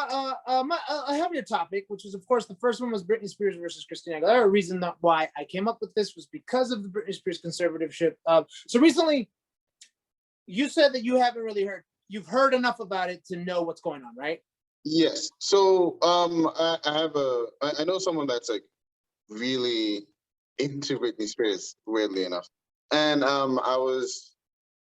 a heavier topic, which is, of course, the first one was Britney Spears versus Christina Aguilera. The reason that why I came up with this was because of the Britney Spears conservatorship. So recently, you said that you haven't really heard. You've heard enough about it to know what's going on, right? Yes. So I know someone that's like really into Britney Spears, weirdly enough, and I was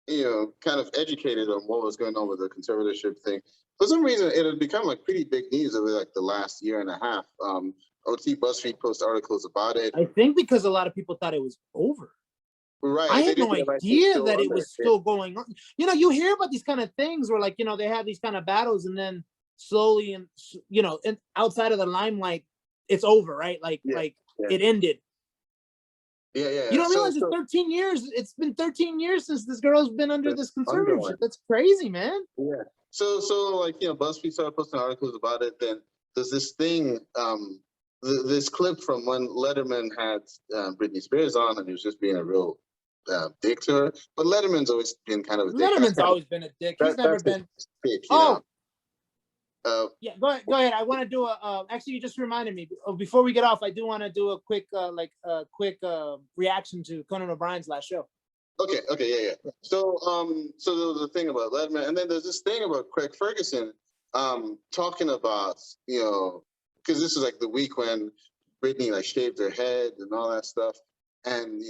kind of educated on what was going on with the conservatorship thing. For some reason, it had become like pretty big news over like the last year and a half. OT BuzzFeed post articles about it. I think because a lot of people thought it was over. Right. I had no idea that it was still going on. You hear about these kind of things where, like, they have these kind of battles, and then slowly, and outside of the limelight, it's over, right? It ended. Yeah. You don't realize it's 13 years. It's been 13 years since this girl's been under this conservatorship. That's crazy, man. Yeah. So BuzzFeed started posting articles about it. Then there's this thing, this clip from when Letterman had Britney Spears on, and he was just being a real dick to her. But Letterman's always been kind of a dick. Letterman's always been a dick. He's never been. Dick, yeah, go ahead. I want to do actually, you just reminded me. Before we get off, I do want to do a quick reaction to Conan O'Brien's last show. Okay, yeah. So there was a thing about Letterman, and then there's this thing about Craig Ferguson, talking about, because this was like the week when Britney like shaved her head and all that stuff, and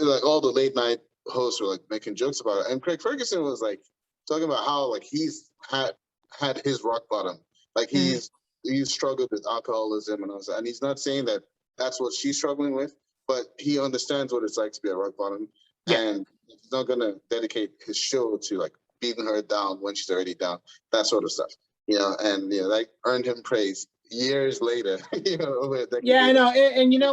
like all the late night hosts were like making jokes about it, and Craig Ferguson was like talking about how like he's had his rock bottom, like he's struggled with alcoholism and all that, and he's not saying that that's what she's struggling with, but he understands what it's like to be at rock bottom, and he's not gonna dedicate his show to like beating her down when she's already down, that sort of stuff, and that earned him praise years later. I know, and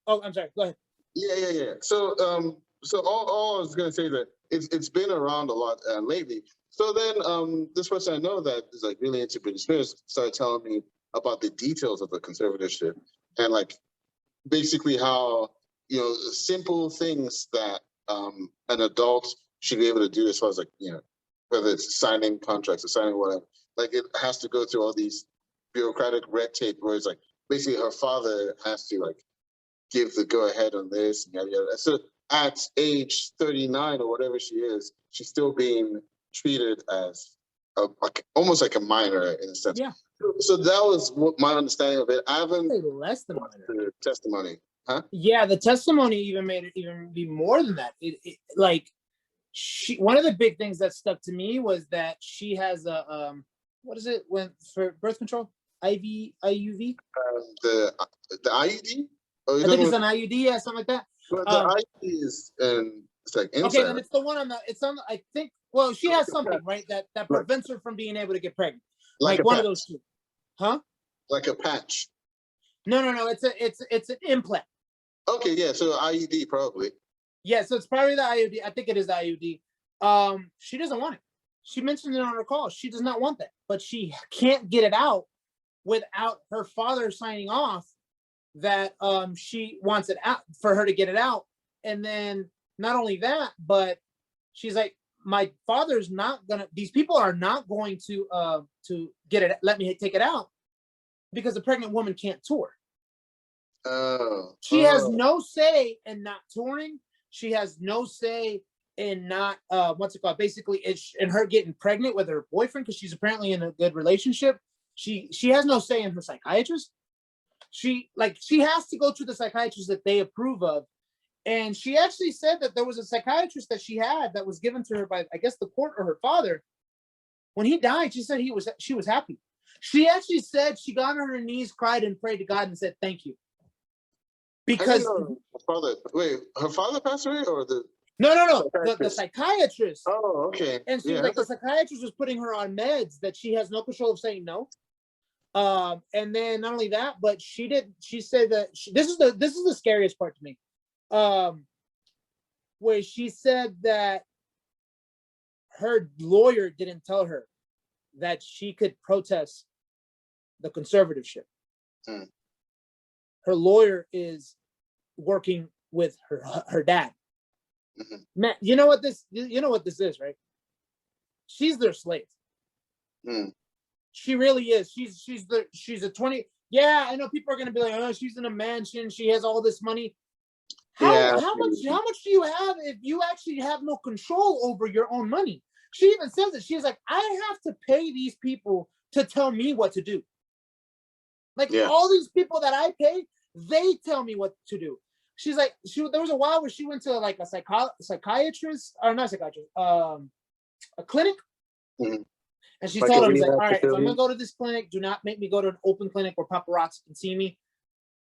oh, I'm sorry, go ahead. Yeah. So all I was gonna say that it's been around a lot lately. So then this person I know that is like really into Britney Spears started telling me about the details of the conservatorship, and like basically how simple things that an adult should be able to do, as far as like whether it's signing contracts or signing whatever, like it has to go through all these bureaucratic red tape where it's like basically her father has to like give the go ahead on this and yada yada. So at age 39 or whatever she is, she's still being treated as almost like a minor in a sense. Yeah. So that was my understanding of it. I haven't less than minor. The testimony, huh? Yeah, the testimony even made it even be more than that. Like one of the big things that stuck to me was that she has a what is it for birth control? IUV? The IUD? I think it's an IUD, yeah, something like that. But the IUD is it's like inside. Okay, then it's the one on I think. Well, she has something, right, that prevents her from being able to get pregnant. Like one of those two, huh? Like a patch. No. It's an implant. Okay, yeah. So IUD probably. Yeah, so it's probably the IUD. I think it is the IUD. She doesn't want it. She mentioned it on her call. She does not want that, but she can't get it out without her father signing off that she wants it out, for her to get it out. And then not only that, but she's like, my father's not gonna. These people are not going to get it. Let me take it out, because a pregnant woman can't tour. She has no say in not touring. She has no say in not what's it called? Basically, it's in her getting pregnant with her boyfriend, because she's apparently in a good relationship. She has no say in her psychiatrist. She has to go to the psychiatrist that they approve of. And she actually said that there was a psychiatrist that she had that was given to her by, I guess, the court or her father. When he died, she said she was happy. She actually said she got on her knees, cried, and prayed to God and said, thank you. Because her father passed away, or the no, the psychiatrist. Oh, okay. And she was like, the psychiatrist was putting her on meds that she has no control of saying no. And then not only that, but she said that this is the scariest part to me. Where she said that her lawyer didn't tell her that she could protest the conservatorship. Her lawyer is working with her dad. Matt, you know what this is, right? She's their slave. She really is. She's a 20. Yeah, I know people are gonna be like, oh, she's in a mansion. She has all this money. How much do you have if you actually have no control over your own money? She even says it. She's like, I have to pay these people to tell me what to do. Like all these people that I pay, they tell me what to do. She's like, there was a while where she went to like a psychiatrist, or not psychiatrist, a clinic. Mm-hmm. And she told him, he's like, all right, if I'm gonna go to this clinic, do not make me go to an open clinic where paparazzi can see me.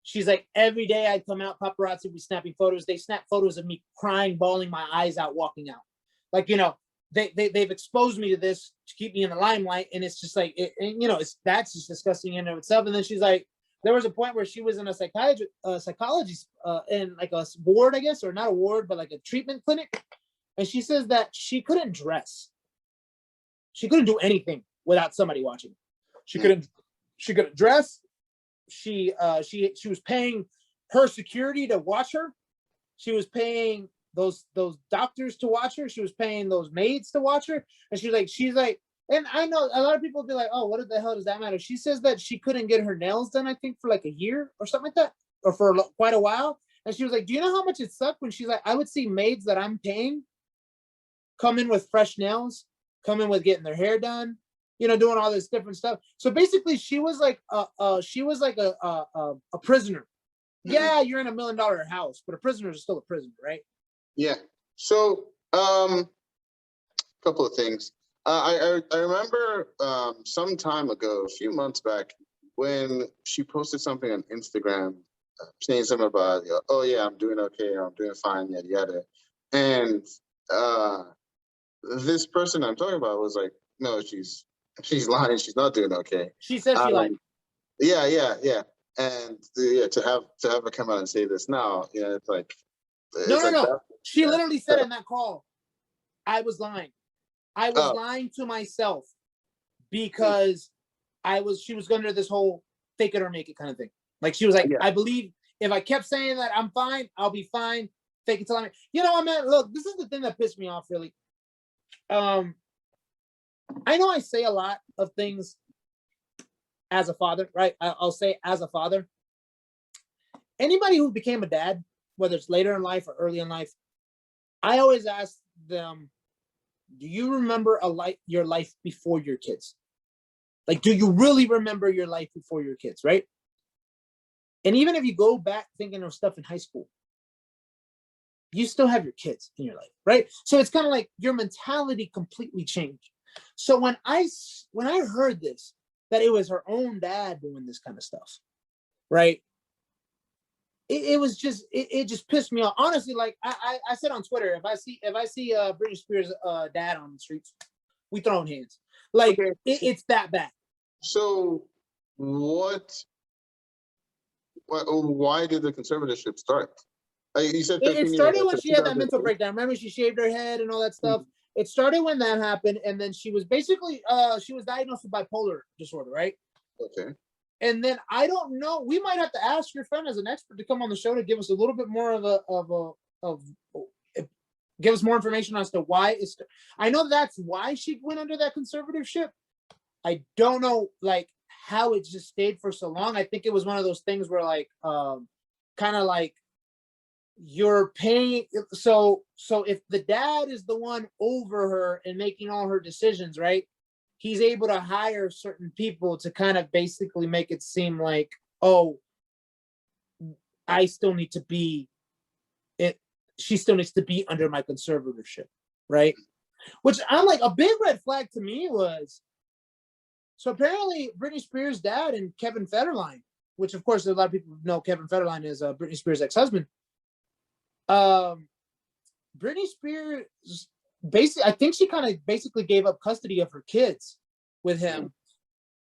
She's like, every day I'd come out, paparazzi would be snapping photos. They snap photos of me crying, bawling my eyes out, walking out. Like, they've exposed me to this to keep me in the limelight. And it's just like, that's just disgusting in and of itself. And then she's like, there was a point where she was in a psychology, in like a ward, I guess, or not a ward, but like a treatment clinic. And she says that she couldn't dress. She couldn't do anything without somebody watching. She couldn't dress. She was paying her security to watch her. She was paying those doctors to watch her. She was paying those maids to watch her. And she's like, and I know a lot of people will be like, oh, what the hell does that matter? She says that she couldn't get her nails done, I think, for like a year or something like that, or for quite a while. And she was like, do you know how much it sucked when she's like, I would see maids that I'm paying come in with fresh nails, come in with getting their hair done, doing all this different stuff. So basically, she was like a prisoner. Yeah, you're in $1 million house, but a prisoner is still a prisoner, right? Yeah. So, couple of things. I remember some time ago, a few months back, when she posted something on Instagram saying something about, oh yeah, I'm doing okay, I'm doing fine, yada yada, and this person I'm talking about was like, no, she's lying. She's not doing okay. She said she lied. Yeah. And to have her come out and say this now, it's like no. She literally said in that call, I was lying. I was lying to myself because she was going to this whole fake it or make it kind of thing. Like she was like, I believe if I kept saying that I'm fine, I'll be fine. Fake it till I'm, man, look, this is the thing that pissed me off really. I know I say a lot of things as a father, right? I'll say as a father. Anybody who became a dad, whether it's later in life or early in life, I always ask them, do you remember your life before your kids? Like, do you really remember your life before your kids, right? And even if you go back thinking of stuff in high school, you still have your kids in your life, right? So it's kind of like your mentality completely changed. So when I heard this, that it was her own dad doing this kind of stuff, right? It was just it just pissed me off. Honestly, like I said on Twitter, if I see Britney Spears' dad on the streets, we throwing hands. Like it's that bad. So why did the conservatorship start? You said it started when she had that mental breakdown. Remember, she shaved her head and all that stuff. Mm-hmm. It started when that happened, and then she was basically she was diagnosed with bipolar disorder, right? Okay. And then I don't know. We might have to ask your friend as an expert to come on the show to give us a little bit more give us more information as to why it's. I know that's why she went under that conservatorship. I don't know, like how it just stayed for so long. I think it was one of those things where, like, kind of like you're paying. So if the dad is the one over her and making all her decisions, right? He's able to hire certain people to kind of basically make it seem like, oh, I still need to be it. She still needs to be under my conservatorship, right? Which I'm like, a big red flag to me was, so apparently Britney Spears' dad and Kevin Federline, which of course a lot of people know Kevin Federline is Britney Spears' ex-husband. Britney Spears, basically, I think she kind of basically gave up custody of her kids with him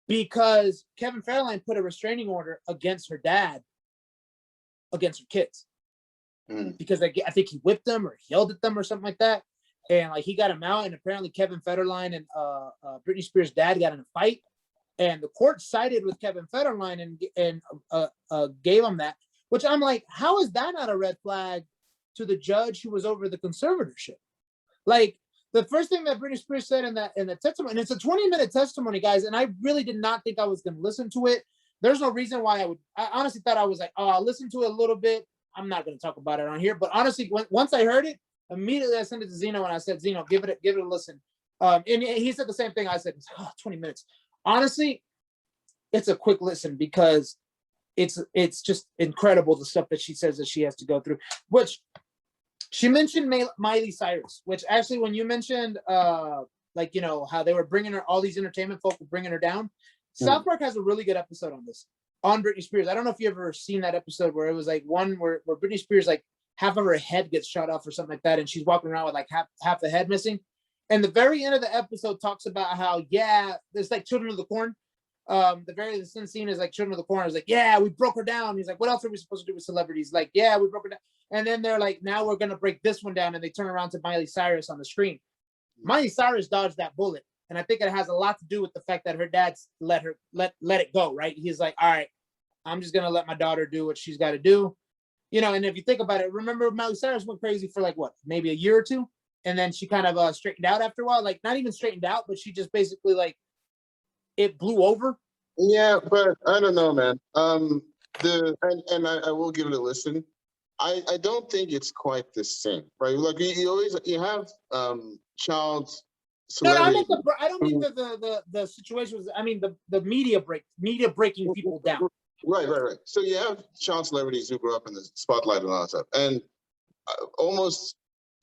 because Kevin Federline put a restraining order against her dad, against her kids, because I think he whipped them or yelled at them or something like that, and like he got him out. And apparently Kevin Federline and Britney Spears' dad got in a fight, and the court sided with Kevin Federline and gave him that. Which I'm like, how is that not a red flag to the judge who was over the conservatorship? Like, the first thing that Britney Spears said in the testimony, and it's a 20-minute testimony, guys, and I really did not think I was going to listen to it. There's no reason why I would. I honestly thought I was like, oh, I'll listen to it a little bit. I'm not going to talk about it on here, but honestly, once I heard it, immediately I sent it to Zeno and I said, Zeno, give it a listen. And he said the same thing I said. 20 minutes. Honestly, it's a quick listen because it's just incredible the stuff that she says that she has to go through. Which she mentioned Miley Cyrus, which actually when you mentioned like, you know, how they were bringing her, all these entertainment folk were bringing her down. South Park has a really good episode on this, on Britney Spears. I don't know if you've ever seen that episode where it was like one where Britney Spears, like half of her head gets shot off or something like that, and she's walking around with like half the head missing. And the very end of the episode talks about how, yeah, there's like Children of the Corn. The sin scene is like Children of the Corn. Is like, yeah, we broke her down. He's like, what else are we supposed to do with celebrities? Like, yeah, we broke her down. And then they're like, now we're gonna break this one down, and they turn around to Miley Cyrus on the screen. Miley Cyrus dodged that bullet, and I think it has a lot to do with the fact that her dad's let it go. Right? He's like, all right, I'm just gonna let my daughter do what she's got to do. You know, and if you think about it, remember Miley Cyrus went crazy for like what, maybe a year or two, and then she kind of straightened out after a while. Like not even straightened out, but she just basically like it blew over. Yeah, but I don't know, man. I will give it a listen. I don't think it's quite the same, right? Like you have child No, I celebrities. don't mean the situation was. I mean the media breaking people down. Right. So you have child celebrities who grew up in the spotlight and all that stuff, and almost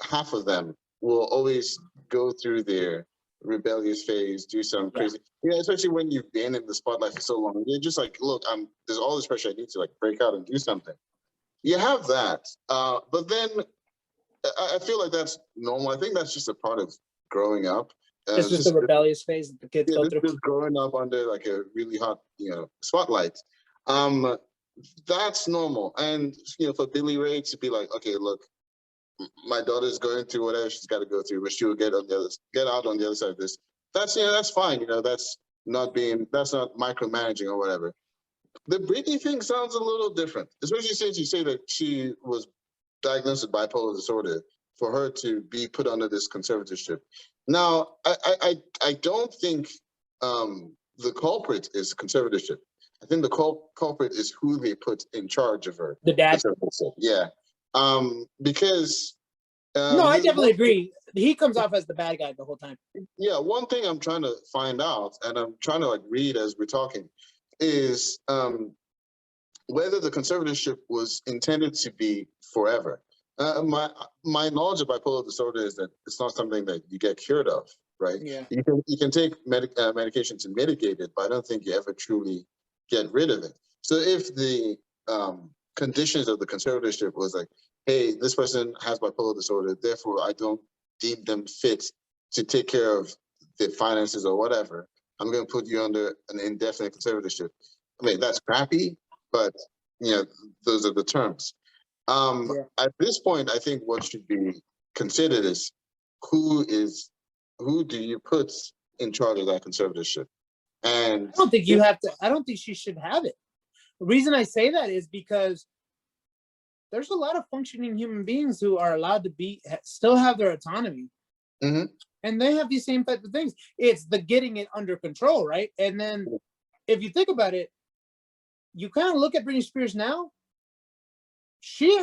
half of them will always go through their rebellious phase, do some crazy, especially when you've been in the spotlight for so long. You're just like, look, there's all this pressure. I need to like break out and do something. You have that, but then I feel like that's normal. I think that's just a part of growing up. It's just a rebellious phase that the kids go through. Just growing up under like a really hot, spotlight. That's normal. And for Billy Ray to be like, okay, look, my daughter's going through whatever she's got to go through, but she will get out on the other side of this. That's fine. That's not micromanaging or whatever. The Britney thing sounds a little different, especially since you say that she was diagnosed with bipolar disorder for her to be put under this conservatorship. Now, I don't think the culprit is conservatorship. I think the culprit is who they put in charge of her. The dad. Yeah. Because no, I definitely agree. He comes off as the bad guy the whole time. Yeah, one thing I'm trying to find out, and I'm trying to like read as we're talking, is whether the conservatorship was intended to be forever. My knowledge of bipolar disorder is that it's not something that you get cured of, right? Yeah. You can take medication to mitigate it, but I don't think you ever truly get rid of it. So if the conditions of the conservatorship was like, hey, this person has bipolar disorder, therefore I don't deem them fit to take care of their finances or whatever, I'm going to put you under an indefinite conservatorship. I mean, that's crappy, but those are the terms. At this point, I think what should be considered is who do you put in charge of that conservatorship? And I don't think you have to. I don't think she should have it. The reason I say that is because there's a lot of functioning human beings who are allowed to still have their autonomy. Mm-hmm. And they have these same type of things. It's the getting it under control, right? And then if you think about it, you kind of look at Britney Spears now, she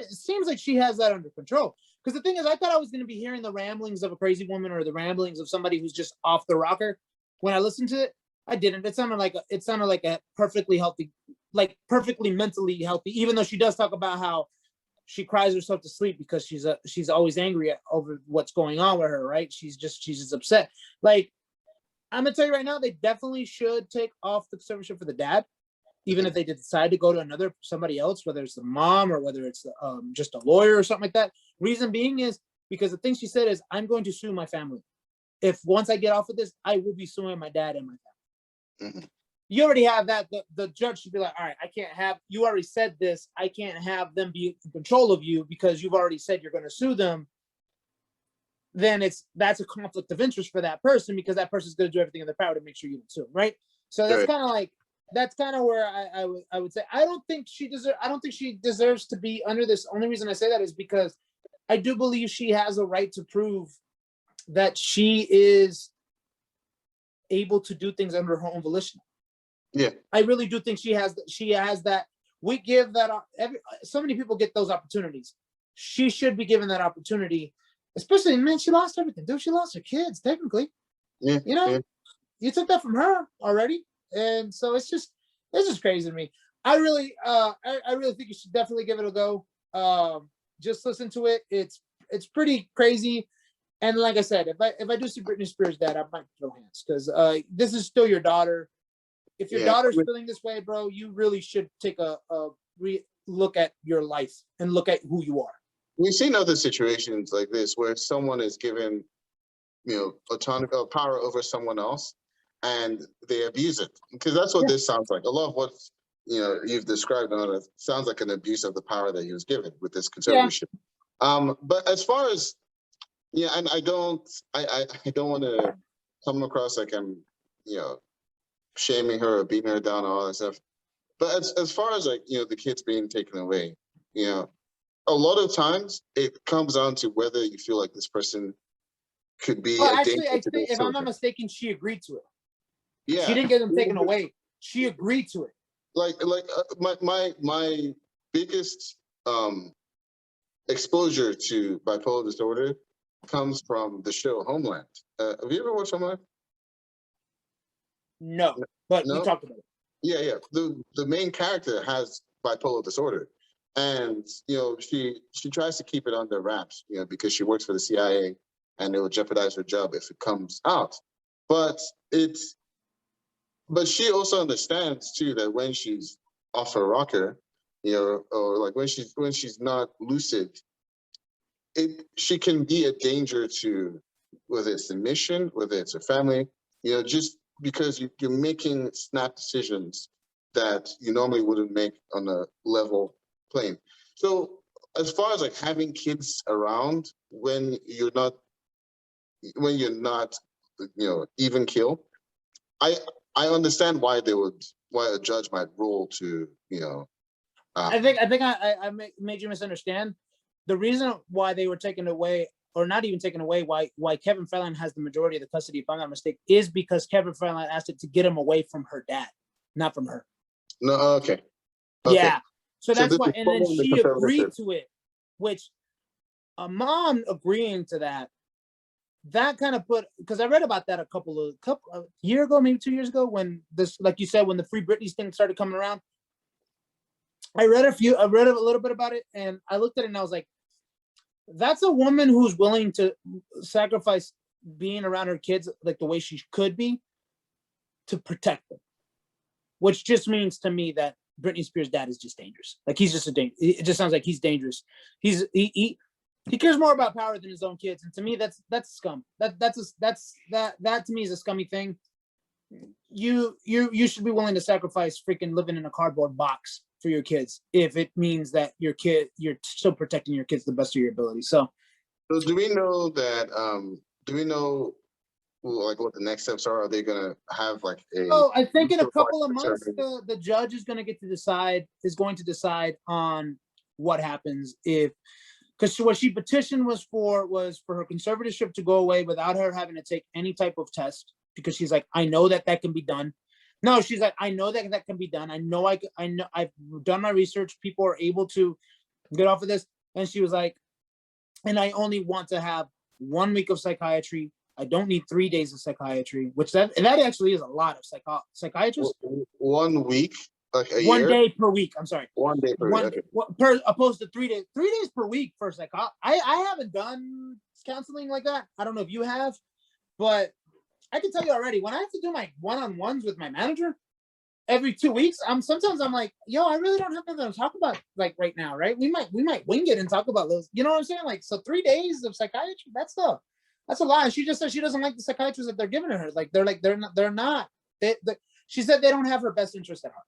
seems like she has that under control. Because the thing is, I thought I was going to be hearing the ramblings of a crazy woman or the ramblings of somebody who's just off the rocker. When I listened to it, I didn't. It sounded like a perfectly healthy, like perfectly mentally healthy, even though she does talk about how she cries herself to sleep because she's always angry over what's going on with her, right? She's just upset. Like, I'm gonna tell you right now, they definitely should take off the conservatorship for the dad, even if they decide to go to somebody else, whether it's the mom or whether it's just a lawyer or something like that. Reason being is because the thing she said is, I'm going to sue my family. If once I get off of this, I will be suing my dad and my family. Mm-hmm. You already have that. The judge should be like, all right, you already said this. I can't have them be in control of you because you've already said you're going to sue them. Then that's a conflict of interest for that person because that person's going to do everything in their power to make sure you don't sue them, right? So that's kind of where I would say I don't think she deserves to be under this. Only reason I say that is because I do believe she has a right to prove that she is able to do things under her own volition. Yeah, I really do think she has that. We give that so many people get those opportunities. She should be given that opportunity, especially, man, she lost everything, dude. She lost her kids, technically. yeah, You know, yeah. you took that from her already. And so it's just crazy to me. I really think you should definitely give it a go. Just listen to it. It's pretty crazy. And like I said, if I do see Britney Spears dead, I might throw hands, because this is still your daughter. If your daughter's feeling this way, bro, you really should take a look at your life and look at who you are. We've seen other situations like this where someone is given, autonomy or power over someone else, and they abuse it, because that's what this sounds like. A lot of what you've described on it sounds like an abuse of the power that he was given with this conservatorship. But as far as and I don't want to come across like I'm shaming her or beating her down and all that stuff. But as far as like the kids being taken away, a lot of times it comes down to whether you feel like this person could be. Well, actually, I think, if I'm not mistaken, she agreed to it. Yeah, she didn't get them taken away. She agreed to it. My biggest exposure to bipolar disorder comes from the show Homeland. Have you ever watched Homeland? No, but we talked about it. Yeah. The main character has bipolar disorder, and she tries to keep it under wraps, because she works for the CIA, and it will jeopardize her job if it comes out. But she also understands too that when she's off her rocker, or like when she's not lucid, she can be a danger to, whether it's the mission, whether it's her family, just because you're making snap decisions that you normally wouldn't make on a level plane. So as far as like having kids around when you're not even kill, I understand why a judge might rule to I think I made you misunderstand. The reason why they were taken away, or not even taken away, why Kevin Fallon has the majority of the custody, if I'm not mistaken, is because Kevin Fallon asked it to get him away from her dad, not from her. No, okay. Yeah. So that's why, and then she agreed to it, which a mom agreeing to that kind of put, because I read about that a couple of year ago, maybe 2 years ago, when this, like you said, when the Free Britney thing started coming around. I read a little bit about it, and I looked at it and I was like, that's a woman who's willing to sacrifice being around her kids like the way she could be to protect them, which just means to me that Britney Spears' dad is just dangerous. Like, he's just it just sounds like he's dangerous. He cares more about power than his own kids, and to me, that's scum. That to me is a scummy thing. You should be willing to sacrifice freaking living in a cardboard box for your kids if it means that you're still protecting your kids the best of your ability. So do we know that? Do we know like what the next steps are? Are they gonna have like a? Oh, I think in a couple of months, the judge is going to decide on what happens because what she petitioned was for her conservatorship to go away without her having to take any type of test, because she's like, I know that can be done. No, she's like, I know that can be done. I know I've done my research. People are able to get off of this. And she was like, and I only want to have 1 week of psychiatry. I don't need 3 days of psychiatry, which that actually is a lot of psychiatrists. 1 week, like a 1 year? day per week. I'm sorry. 1 day per week. Okay. Opposed to 3 days. 3 days per week for I haven't done counseling like that. I don't know if you have, but I can tell you already, when I have to do my one-on-ones with my manager every 2 weeks, sometimes I'm like, yo, I really don't have nothing to talk about like right now, right? We might wing it and talk about those. You know what I'm saying? Like, so 3 days of psychiatry, that's a lot. And she just said she doesn't like the psychiatrists that they're giving her. They're not. She said they don't have her best interest at heart.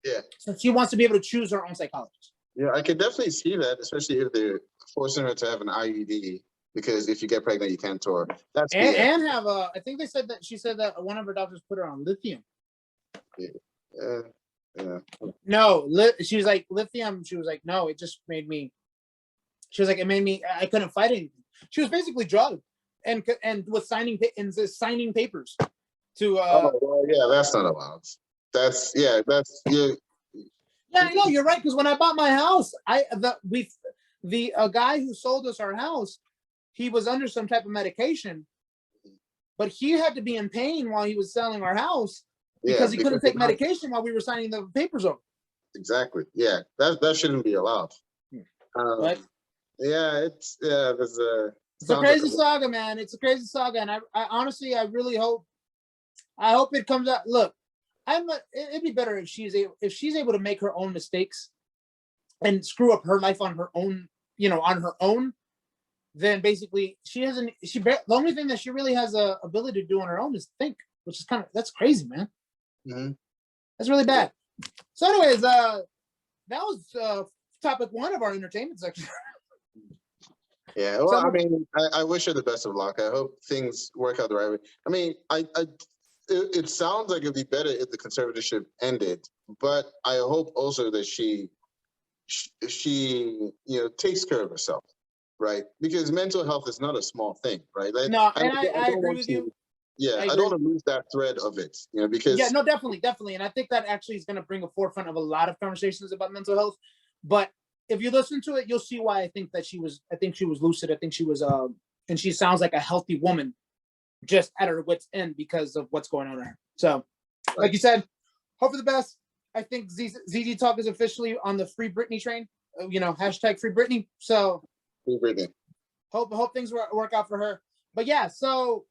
Yeah. So she wants to be able to choose her own psychologist. Yeah, I could definitely see that, especially if they're forcing her to have an IUD. Because if you get pregnant, you can't tour. That's and have a. I think she said that one of her doctors put her on lithium. Yeah. No, she was like lithium. She was like, no, it just made me. She was like, it made me. I couldn't fight anything. She was basically drugged, and with signing papers to Oh well, yeah, that's not allowed. That's yeah, that's yeah. Yeah, I know you're right. Because when I bought my house, the guy who sold us our house, he was under some type of medication, but he had to be in pain while he was selling our house Yeah, because he couldn't because take medication while we were signing the papers over. exactly. Yeah, that shouldn't be allowed. But Yeah, there's a it's a sounds like crazy saga, man. It's a crazy saga, and I honestly, I really hope, it comes out. Look, it'd be better if she's able to make her own mistakes and screw up her life on her own, on her own. Then basically the only thing that she really has a ability to do on her own is think, which is that's crazy, man. mm-hmm. That's really bad. So anyways, that was topic 1 of our entertainment section. Yeah, well, I mean, I wish her the best of luck. I hope things work out the right way. I mean, it sounds like it'd be better if the conservatorship ended, but I hope also that she takes care of herself, right? Because mental health is not a small thing, right? Like, No, and I don't agree want with to, you. yeah, I don't want to lose that thread of it, because Yeah, no, definitely, and I think that actually is going to bring a forefront of a lot of conversations about mental health. But if you listen to it, you'll see why I think she was lucid. I think she was, and she sounds like a healthy woman, just at her wit's end because of what's going on in her. So, like you said, hope for the best. I think ZZ Talk is officially on the Free Britney train. Hashtag Free Britney. So, Free Britney. Hope things work out for her. But yeah, so